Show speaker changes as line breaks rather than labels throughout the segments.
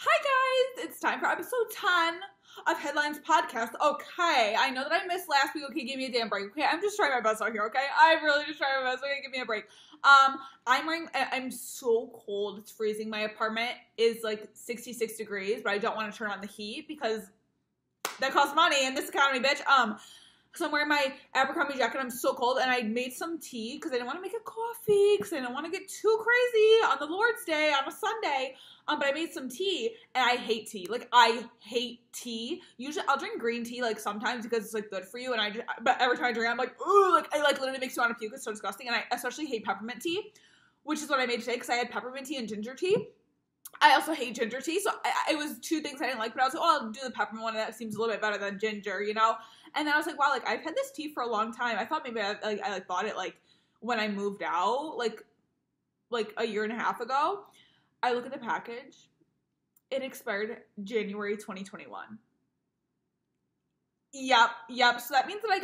Hi guys, it's time for episode 10 of Headlines Podcast. Okay, I know that I missed last week. Okay, give me a damn break. Okay, I'm just trying my best out here, okay? I'm really just trying my best. Okay, give me a break. I'm so cold. It's freezing. My apartment is like 66 degrees, but I don't want to turn on the heat because that costs money in this economy, bitch. So I'm wearing my Abercrombie jacket. I'm so cold, and I made some tea because I didn't want to make a coffee because I didn't want to get too crazy on the Lord's Day on a Sunday. But I made some tea, and I hate tea. Like, I hate tea. Usually, I'll drink green tea, like, sometimes because it's, like, good for you, but every time I drink it, I'm like, ooh, like, it, like, literally makes me want to puke. It's so disgusting, and I especially hate peppermint tea, which is what I made today, because I had peppermint tea and ginger tea. I also hate ginger tea, so it was two things I didn't like, but I was like, oh, I'll do the peppermint one, and that seems a little bit better than ginger, you know? And then I was like, wow, like, I've had this tea for a long time. I thought maybe I bought it, like, when I moved out, like a year and a half ago. I look at the package. It expired January 2021. Yep. So that means that I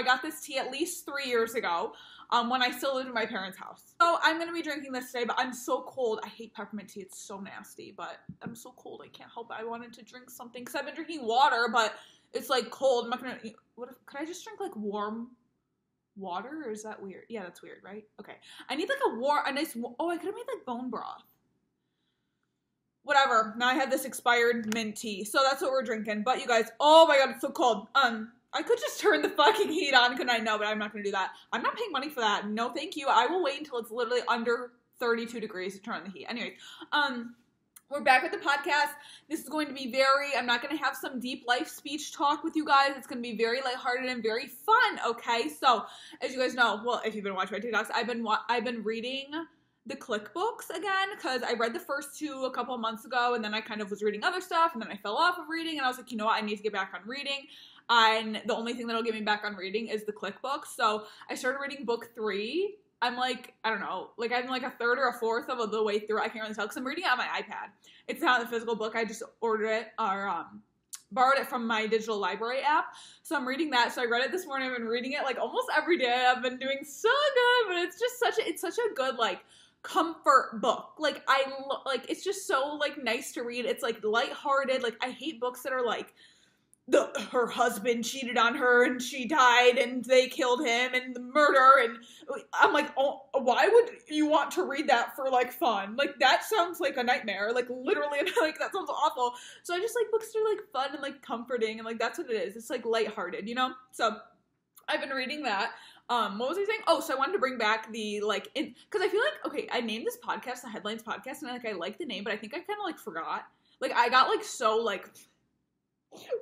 got this tea at least 3 years ago, when I still lived in my parents' house. So I'm gonna be drinking this today, but I'm so cold. I hate peppermint tea. It's so nasty, but I'm so cold. I can't help it. I wanted to drink something because I've been drinking water, but it's like cold. I'm not gonna. Could I just drink like warm water, or is that weird? Yeah, that's weird, right? Okay. I need like a nice. Oh, I could have made like bone broth. Whatever. Now I have this expired mint tea. So that's what we're drinking. But you guys, oh my god, it's so cold. I could just turn the fucking heat on, couldn't I? No, but I'm not going to do that. I'm not paying money for that. No, thank you. I will wait until it's literally under 32 degrees to turn on the heat. Anyways, we're back with the podcast. This is going to be I'm not going to have some deep life speech talk with you guys. It's going to be very lighthearted and very fun, okay? So, as you guys know, well, if you've been watching my TikToks, I've been reading the click books again, because I read the first two a couple of months ago, and then I kind of was reading other stuff, and then I fell off of reading, and I was like, you know what, I need to get back on reading, and the only thing that'll get me back on reading is the click books. So I started reading book 3. I'm like, I don't know, like I'm like a third or a fourth of the way through. I can't really tell, because I'm reading it on my iPad. It's not a physical book. I just ordered it, or borrowed it from my digital library app. So I'm reading that. So I read it this morning. I've been reading it like almost every day. I've been doing so good, but it's just such a good, like, comfort book. Like, it's just so, like, nice to read. It's, like, lighthearted. Like, I hate books that are, like, her husband cheated on her and she died and they killed him and the murder, and I'm like, oh, why would you want to read that for, like, fun? Like, that sounds like a nightmare. Like, literally, like, that sounds awful. So I just like books that are, like, fun and, like, comforting, and, like, that's what it is. It's, like, lighthearted, you know? So I've been reading that. What was I saying? Oh, so I wanted to bring back the, like, because I feel like, okay, I named this podcast the Headlines Podcast, and I like the name, but I think I kind of, like, forgot. Like, I got, like, so, like,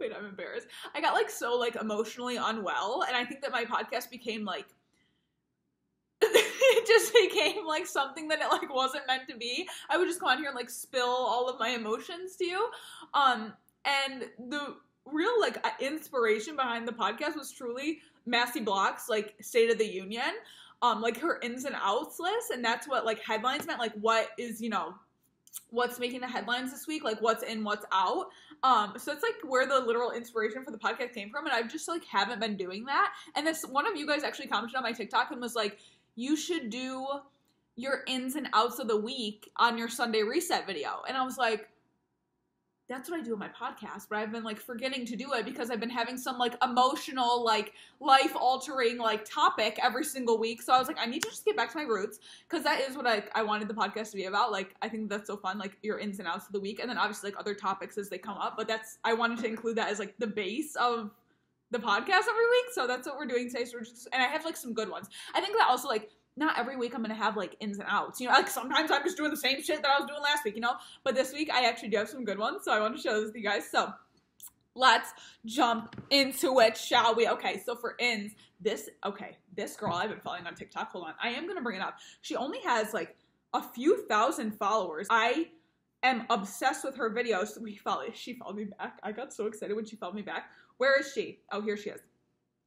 wait, I'm embarrassed. I got, like, so, like, emotionally unwell, and I think that my podcast became, like, it just became, like, something that it, like, wasn't meant to be. I would just go on here and, like, spill all of my emotions to you. And the real, like, inspiration behind the podcast was truly Massey Block's, like, State of the Union, like, her ins and outs list, and that's what, like, headlines meant, like, what is, you know, what's making the headlines this week, like, what's in, what's out, so it's, like, where the literal inspiration for the podcast came from, and I've just, like, haven't been doing that, and this, one of you guys actually commented on my TikTok and was like, you should do your ins and outs of the week on your Sunday reset video, and I was like, that's what I do in my podcast, but I've been, like, forgetting to do it because I've been having some, like, emotional, like, life-altering, like, topic every single week. So I was like, I need to just get back to my roots, because that is what I wanted the podcast to be about. Like, I think that's so fun, like, your ins and outs of the week, and then obviously, like, other topics as they come up. But I wanted to include that as, like, the base of the podcast every week. So that's what we're doing today. So and I have, like, some good ones. I think that also, like, not every week I'm going to have, like, ins and outs, you know, like, sometimes I'm just doing the same shit that I was doing last week, you know, but this week I actually do have some good ones, so I want to show this to you guys. So let's jump into it, shall we? Okay, so for ins, this girl I've been following on TikTok, hold on, I am going to bring it up. She only has, like, a few thousand followers. I am obsessed with her videos. She followed me back. I got so excited when she followed me back. Where is she? Oh, here she is.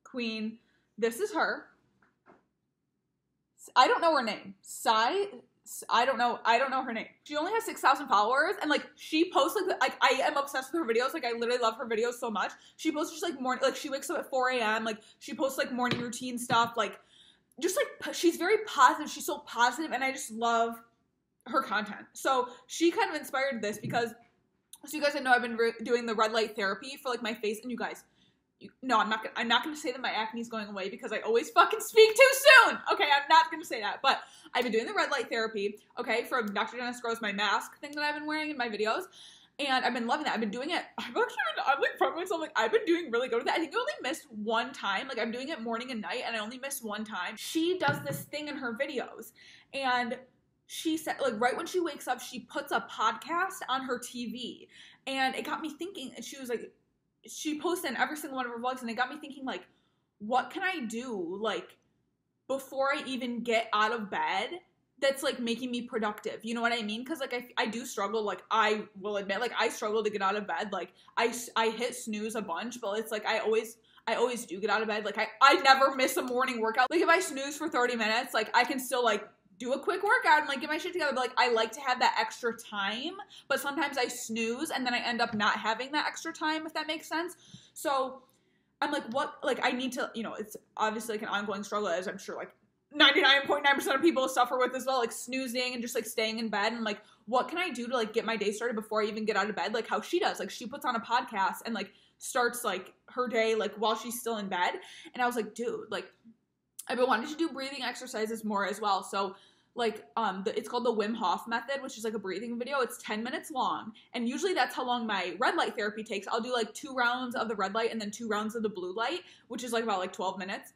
Queen. This is her. I don't know her name. I don't know her name. She only has 6,000 followers, and, like, she posts, like, I am obsessed with her videos. Like, I literally love her videos so much. She posts just, like, morning, like, she wakes up at 4 a.m. Like, she posts, like, morning routine stuff. Like, just, like, she's very positive. She's so positive, and I just love her content. So she kind of inspired this because, so you guys know I've been doing the red light therapy for like my face, and you guys, no, I'm not gonna say that my acne is going away because I always fucking speak too soon. Okay, I'm not gonna say that, but I've been doing the red light therapy, okay, from Dr. Dennis Gross, my mask thing that I've been wearing in my videos, and I've been loving that. I've been doing it. I'm like proud of myself. Like, I've been doing really good with it. I think I only missed one time. Like, I'm doing it morning and night, and I only missed one time. She does this thing in her videos, and she said, like, right when she wakes up, she puts a podcast on her TV, and it got me thinking. And she was like, she posted in every single one of her vlogs, and it got me thinking, like, what can I do, like, before I even get out of bed that's, like, making me productive? You know what I mean? Because, like, I do struggle. Like, I will admit, like, I struggle to get out of bed. Like, I hit snooze a bunch, but it's, like, I always do get out of bed. Like, I never miss a morning workout. Like, if I snooze for 30 minutes, like, I can still, like, do a quick workout and, like, get my shit together. But, like, I like to have that extra time, but sometimes I snooze and then I end up not having that extra time, if that makes sense. So I'm like, what, like, I need to, you know, it's obviously, like, an ongoing struggle, as I'm sure, like, 99.9% of people suffer with as well, like, snoozing and just, like, staying in bed. And, like, what can I do to, like, get my day started before I even get out of bed? Like, how she does. Like, she puts on a podcast and, like, starts, like, her day, like, while she's still in bed. And I was like, dude, like, I've been wanting to do breathing exercises more as well. So, like, it's called the Wim Hof method, which is, like, a breathing video. It's 10 minutes long, and usually that's how long my red light therapy takes. I'll do, like, 2 rounds of the red light and then 2 rounds of the blue light, which is, like, about, like, 12 minutes.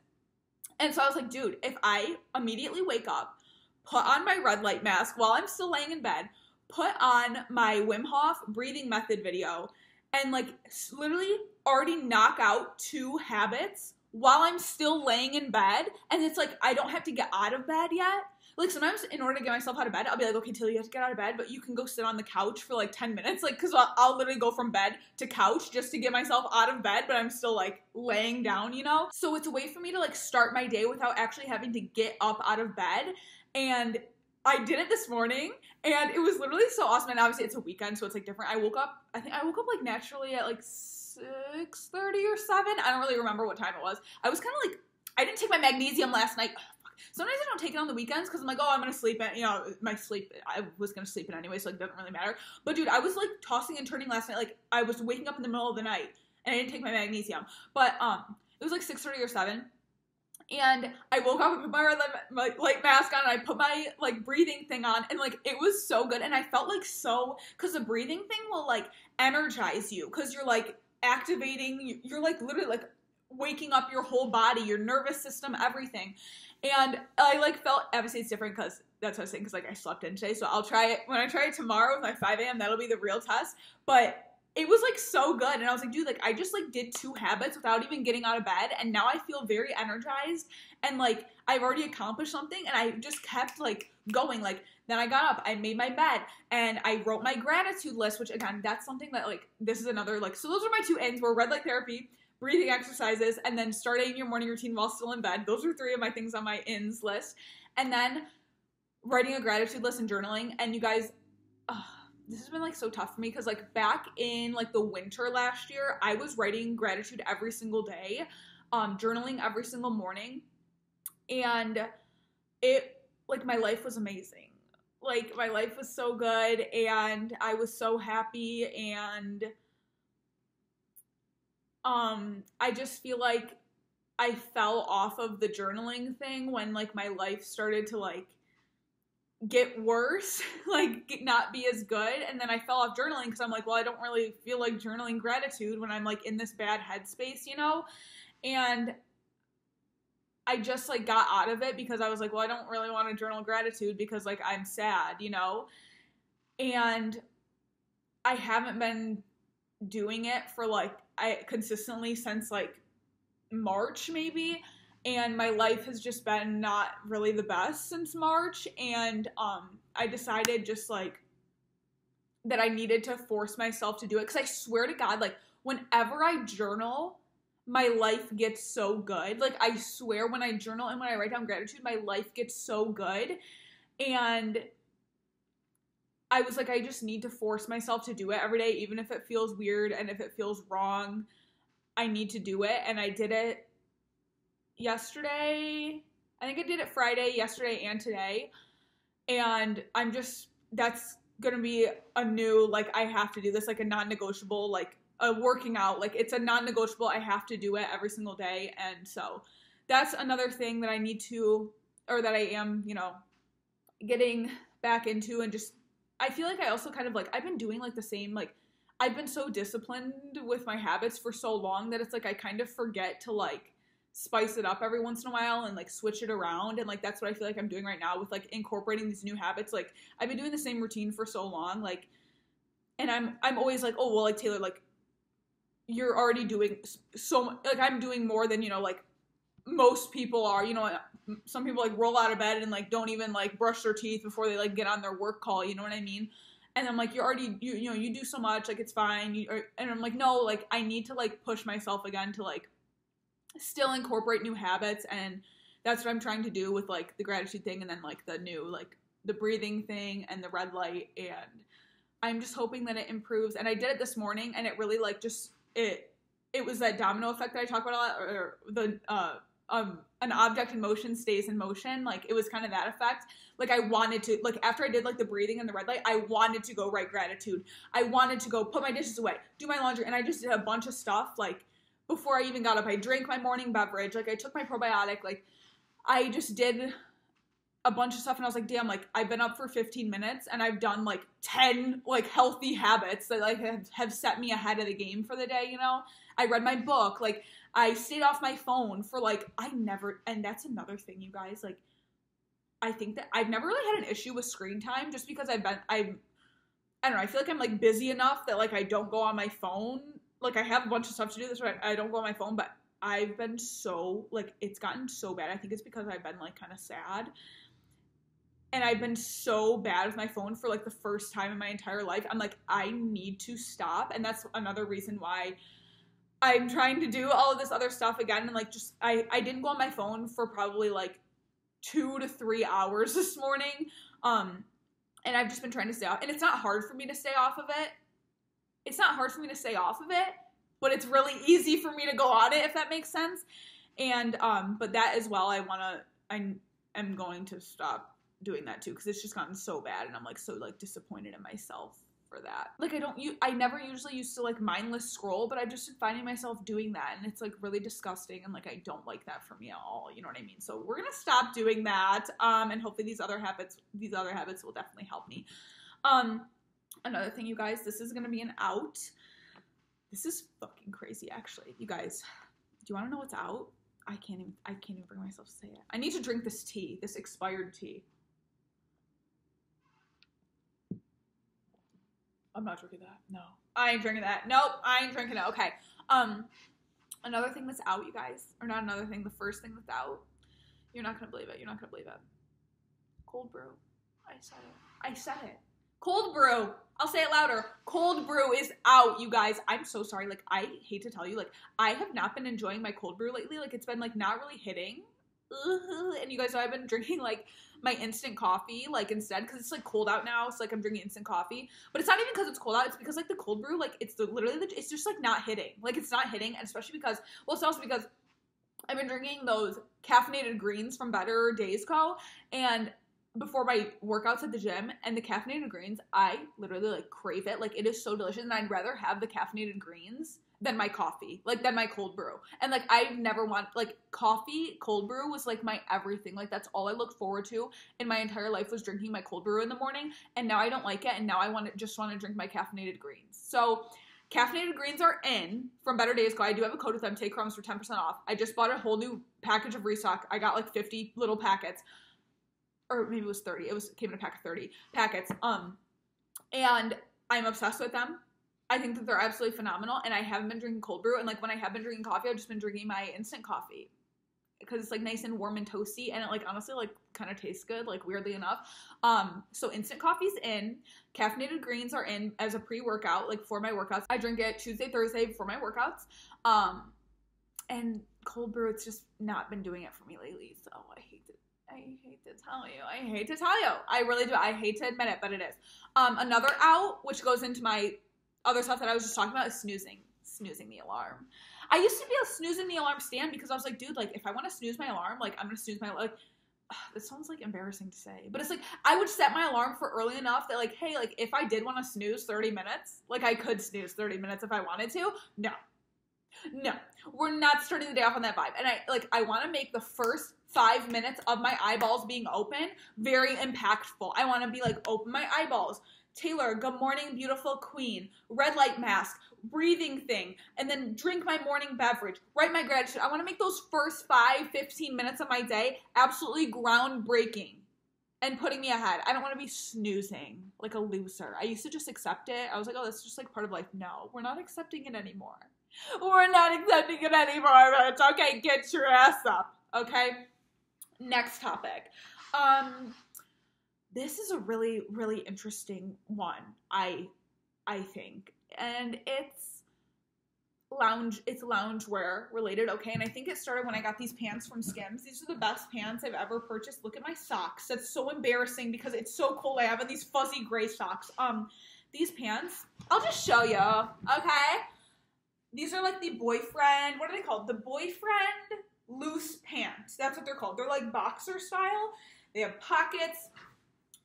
And so I was like, dude, if I immediately wake up, put on my red light mask while I'm still laying in bed, put on my Wim Hof breathing method video, and, like, literally already knock out 2 habits while I'm still laying in bed, and it's like, I don't have to get out of bed yet. Like, sometimes in order to get myself out of bed, I'll be like, okay, Tilly, you have to get out of bed, but you can go sit on the couch for, like, 10 minutes. Like, because I'll literally go from bed to couch just to get myself out of bed, but I'm still, like, laying down, you know? So it's a way for me to, like, start my day without actually having to get up out of bed. And I did it this morning, and it was literally so awesome. And obviously it's a weekend, so it's, like, different. I woke up, like, naturally at, like, 6:30 or 7. I don't really remember what time it was. I was kind of, like, I didn't take my magnesium last night. Sometimes I don't take it on the weekends because I'm like, oh, I'm going to sleep in, you know, I was going to sleep in anyway, so it doesn't really matter. But, dude, I was, like, tossing and turning last night. Like, I was waking up in the middle of the night, and I didn't take my magnesium. But, it was, like, 6:30 or 7. And I woke up and put my red light mask on, and I put my, like, breathing thing on, and, like, it was so good. And I felt, like, so, because the breathing thing will, like, energize you, because you're, like, activating, you're, like, literally, like, waking up your whole body, your nervous system, everything. And I, like, felt, obviously it's different because that's what I was saying, because, like, I slept in today. So I'll try it, when I try it tomorrow with my 5 a.m., that'll be the real test. But it was, like, so good. And I was like, dude, like, I just, like, did 2 habits without even getting out of bed. And now I feel very energized. And, like, I've already accomplished something. And I just kept, like, going. Like, then I got up, I made my bed, and I wrote my gratitude list, which, again, that's something that, like, this is another, like, so those are my 2 ends, were red light therapy, breathing exercises, and then starting your morning routine while still in bed. Those are 3 of my things on my ins list. And then writing a gratitude list and journaling. And you guys, this has been, like, so tough for me because, like, back in, like, the winter last year, I was writing gratitude every single day, journaling every single morning. And it, like, my life was amazing. Like, my life was so good, and I was so happy, and I just feel like I fell off of the journaling thing when, like, my life started to, like, get worse, like, not be as good, and then I fell off journaling because I'm like, well, I don't really feel like journaling gratitude when I'm, like, in this bad headspace, you know? And I just, like, got out of it because I was like, well, I don't really want to journal gratitude because, like, I'm sad, you know? And I haven't been doing it for, like, consistently since, like, March maybe, and my life has just been not really the best since March. And I decided just, like, that I needed to force myself to do it, because I swear to God, like, whenever I journal, my life gets so good. Like, I swear, when I journal and when I write down gratitude, my life gets so good. And I was like, I just need to force myself to do it every day, even if it feels weird and if it feels wrong. I need to do it. And I did it yesterday. I think I did it Friday, yesterday, and today. And I'm just that's gonna be a new, like, I have to do this, like a non-negotiable, like working out, like it's a non-negotiable, I have to do it every single day. And so that's another thing that I need to, or that I am, you know, getting back into. And just, I feel like I also kind of like, I've been doing like the same, like I've been so disciplined with my habits for so long that it's like I kind of forget to like spice it up every once in a while and like switch it around. And like that's what I feel like I'm doing right now with like incorporating these new habits. Like I've been doing the same routine for so long, like, and I'm always like, oh well, like Taylor, like you're already doing so, like I'm doing more than, you know, like most people are, you know. Some people like roll out of bed and like don't even like brush their teeth before they like get on their work call, you know what I mean? And I'm like, you're already, you know, you do so much, like it's fine. And I'm like, no, like I need to like push myself again to like still incorporate new habits. And that's what I'm trying to do with like the gratitude thing, and then like the new, like the breathing thing and the red light. And I'm just hoping that it improves. And I did it this morning, and it really like just, it was that domino effect that I talk about a lot, or the, an object in motion stays in motion. Like it was kind of that effect. Like I wanted to, like after I did like the breathing and the red light, I wanted to go write gratitude. I wanted to go put my dishes away, do my laundry. And I just did a bunch of stuff. Like before I even got up, I drank my morning beverage. Like I took my probiotic. Like I just did a bunch of stuff, and I was like, damn, like I've been up for 15 minutes and I've done like 10 like healthy habits that like have set me ahead of the game for the day, you know? I read my book, like I stayed off my phone for like, and that's another thing, you guys, like I think that I've never really had an issue with screen time, just because I don't know, I feel like I'm like busy enough that like I don't go on my phone. Like I have a bunch of stuff to do, that's why I don't go on my phone, but I've been so, like it's gotten so bad. I think it's because I've been like kind of sad. And I've been so bad with my phone for like the first time in my entire life. I'm like, I need to stop. And that's another reason why I'm trying to do all of this other stuff again. And like, just, I didn't go on my phone for probably like 2 to 3 hours this morning. And I've just been trying to stay off. And it's not hard for me to stay off of it. It's not hard for me to stay off of it, but it's really easy for me to go on it, if that makes sense. And, but that as well, I am going to stop doing that too, because it's just gotten so bad, and I'm like so like disappointed in myself for that. Like I never usually used to like mindless scroll, but I've just been finding myself doing that, and it's like really disgusting, and like I don't like that for me at all, you know what I mean? So we're gonna stop doing that, and hopefully these other habits will definitely help me. Another thing, you guys, this is gonna be an out. This is fucking crazy, actually. You guys, do you want to know what's out? I can't even bring myself to say it. I need to drink this tea, this expired tea. I'm not drinking that. No. I ain't drinking that. Nope. I ain't drinking it. Okay. Another thing that's out, you guys. Or not another thing. The first thing that's out. You're not going to believe it. You're not going to believe it. Cold brew. I said it. Cold brew. I'll say it louder. Cold brew is out, you guys. I'm so sorry. Like, I hate to tell you. Like, I have not been enjoying my cold brew lately. Like, it's been, like, not really hitting. And you guys know I've been drinking like my instant coffee like instead, because it's like cold out now, so like I'm drinking instant coffee. But it's not even because it's cold out, it's because like the cold brew, like it's it's just like not hitting, like it's not hitting. And especially because, well, it's also because I've been drinking those caffeinated greens from Better Days Co. and before my workouts at the gym, and the caffeinated greens, I literally like crave it. Like it is so delicious, and I'd rather have the caffeinated greens than my coffee, like than my cold brew. And like I've never like coffee, cold brew was like my everything. Like that's all I looked forward to in my entire life, was drinking my cold brew in the morning. And now I don't like it, and now I just want to drink my caffeinated greens. So caffeinated greens are in from Better Days Co. I do have a code with them, taycrums for 10% off. I just bought a whole new package of restock. I got like 50 little packets, or maybe it was 30. It came in a pack of 30 packets. And I'm obsessed with them. I think that they're absolutely phenomenal, and I haven't been drinking cold brew. And like when I have been drinking coffee, I've just been drinking my instant coffee because it's like nice and warm and toasty, and it like honestly like kind of tastes good, like weirdly enough. So instant coffee's in, caffeinated greens are in as a pre-workout, like for my workouts. I drink it Tuesday, Thursday before my workouts. And cold brew, it's just not been doing it for me lately, so I hate to tell you. I really do. I hate to admit it, but it is. Another out, which goes into my other stuff that I was just talking about, is snoozing the alarm. I used to be a snoozing the alarm stand, because I was like, dude, like if I want to snooze my alarm, like I'm gonna snooze my, like this sounds like embarrassing to say, but it's like I would set my alarm for early enough that like, hey, like if I did want to snooze 30 minutes, like I could snooze 30 minutes if I wanted to. No, we're not starting the day off on that vibe. And I want to make the first 5 minutes of my eyeballs being open very impactful. I want to be like, open my eyeballs. Taylor, good morning, beautiful queen. Red light mask, breathing thing, and then drink my morning beverage, write my gratitude. I want to make those first 5-15 minutes of my day absolutely groundbreaking and putting me ahead. I don't want to be snoozing like a loser. I used to just accept it. I was like, oh, that's just like part of life. No, we're not accepting it anymore. We're not accepting it anymore, but it's okay. Get your ass up, okay? Next topic. This is a really, really interesting one, I think. And it's loungewear related, okay? And I think it started when I got these pants from Skims. These are the best pants I've ever purchased. Look at my socks. That's so embarrassing because it's so cold. I have these fuzzy gray socks. These pants, I'll just show you, okay? These are like the boyfriend, what are they called? The boyfriend loose pants. That's what they're called. They're like boxer style. They have pockets.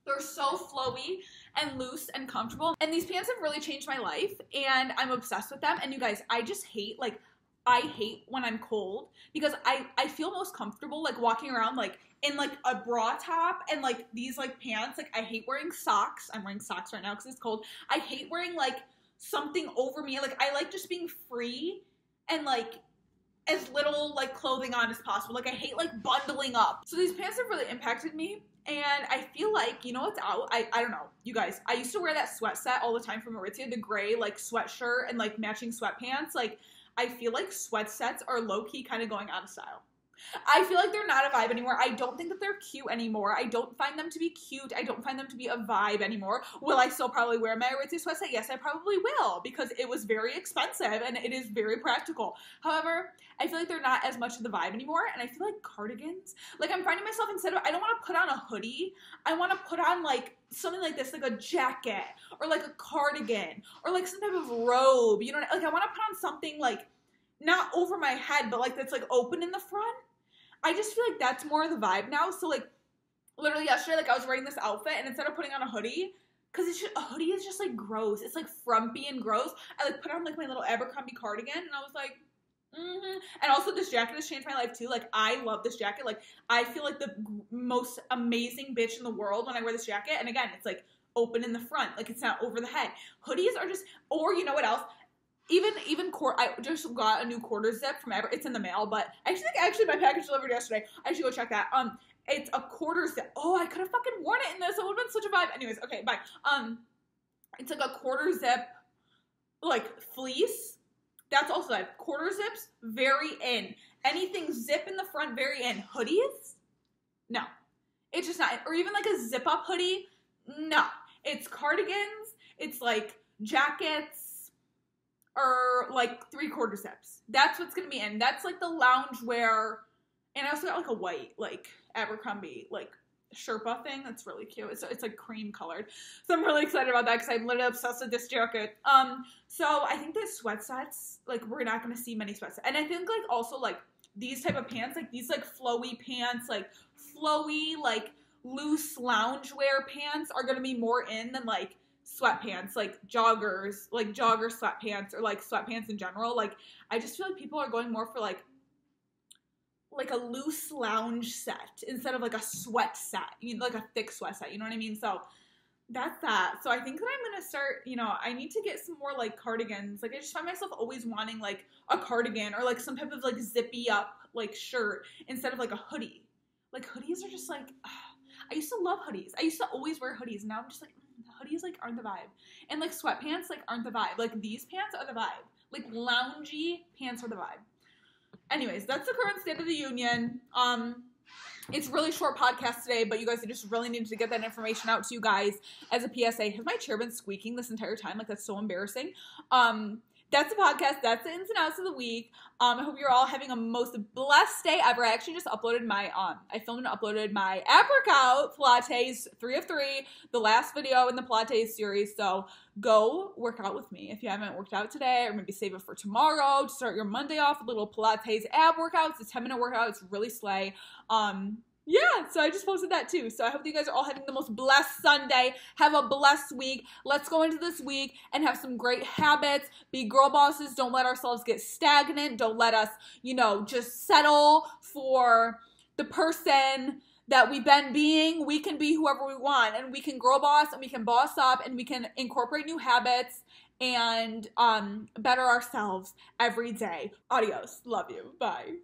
They're so flowy and loose and comfortable. And these pants have really changed my life and I'm obsessed with them. And you guys, I just hate, like, I hate when I'm cold because I feel most comfortable like walking around like in like a bra top and like these like pants. Like I hate wearing socks. I'm wearing socks right now because it's cold. I hate wearing like something over me. Like I like just being free and like as little like clothing on as possible. Like I hate like bundling up. So these pants have really impacted me. And I feel like, you know what's out? I don't know, you guys. I used to wear that sweat set all the time from Aritzia, the gray like sweatshirt and like matching sweatpants. Like I feel like sweat sets are low-key kind of going out of style. I feel like they're not a vibe anymore. I don't think that they're cute anymore. I don't find them to be cute. I don't find them to be a vibe anymore. Will I still probably wear my Aritzia sweatset? Yes, I probably will because it was very expensive and it is very practical. However, I feel like they're not as much of the vibe anymore, and I feel like cardigans, like I'm finding myself instead of, I don't want to put on a hoodie, I want to put on like something like this, like a jacket or like a cardigan or like some type of robe, you know, like I want to put on something like not over my head, but like that's like open in the front. I just feel like that's more of the vibe now. So like literally yesterday, like I was wearing this outfit and instead of putting on a hoodie, because it's just, a hoodie is just like gross. It's like frumpy and gross. I like put on like my little Abercrombie cardigan and I was like, And also this jacket has changed my life too. Like I love this jacket. Like I feel like the most amazing bitch in the world when I wear this jacket. And again, it's like open in the front. Like it's not over the head. Hoodies are just, or you know what else? I just got a new quarter zip from it's in the mail, but I actually my package delivered yesterday. I should go check that. It's a quarter zip. Oh, I could have fucking worn it in this. It would have been such a vibe. Anyways, okay, bye. It's like a quarter zip, like fleece. That's also like quarter zips, very in. Anything zip in the front, very in. Hoodies? No. It's just not. Or even like a zip up hoodie? No. It's cardigans. It's like jackets. Or like 3/4 zips. That's what's gonna be in. That's like the loungewear. And I also got like a white, like Abercrombie, like Sherpa thing. That's really cute. It's like cream colored. So I'm really excited about that because I'm literally obsessed with this jacket. So I think that sweat sets, like we're not gonna see many sweat sets. And I think like also like these type of pants, like these like flowy pants, like flowy, like loose loungewear pants are gonna be more in than like sweatpants, like joggers, like jogger sweatpants, or like sweatpants in general. Like I just feel like people are going more for like a loose lounge set instead of like a sweat set, you know, like a thick sweat set, you know what I mean? So that's that. So I think that I'm gonna start, you know, I need to get some more like cardigans. Like I just find myself always wanting like a cardigan or like some type of like zippy up like shirt instead of like a hoodie. Like hoodies are just like, I used to love hoodies. I used to always wear hoodies. And now I'm just like, hoodies like aren't the vibe. And like sweatpants like aren't the vibe. Like these pants are the vibe. Like loungy pants are the vibe. Anyways, that's the current state of the union. It's a really short podcast today, but you guys, I just really needed to get that information out to you guys as a PSA. Has my chair been squeaking this entire time? Like that's so embarrassing. That's the podcast. That's the ins and outs of the week. I hope you're all having a most blessed day ever. I actually just uploaded my, I filmed and uploaded my apricot Pilates 3 of 3, the last video in the Pilates series. So go work out with me if you haven't worked out today, or maybe save it for tomorrow to start your Monday off with little Pilates ab workouts. It's a 10-minute workout. It's really slay. Yeah, so I just posted that too. So I hope you guys are all having the most blessed Sunday. Have a blessed week. Let's go into this week and have some great habits. Be girl bosses. Don't let ourselves get stagnant. Don't let us, just settle for the person that we've been being. We can be whoever we want, and we can girl boss, and we can boss up, and we can incorporate new habits and better ourselves every day. Adios. Love you. Bye.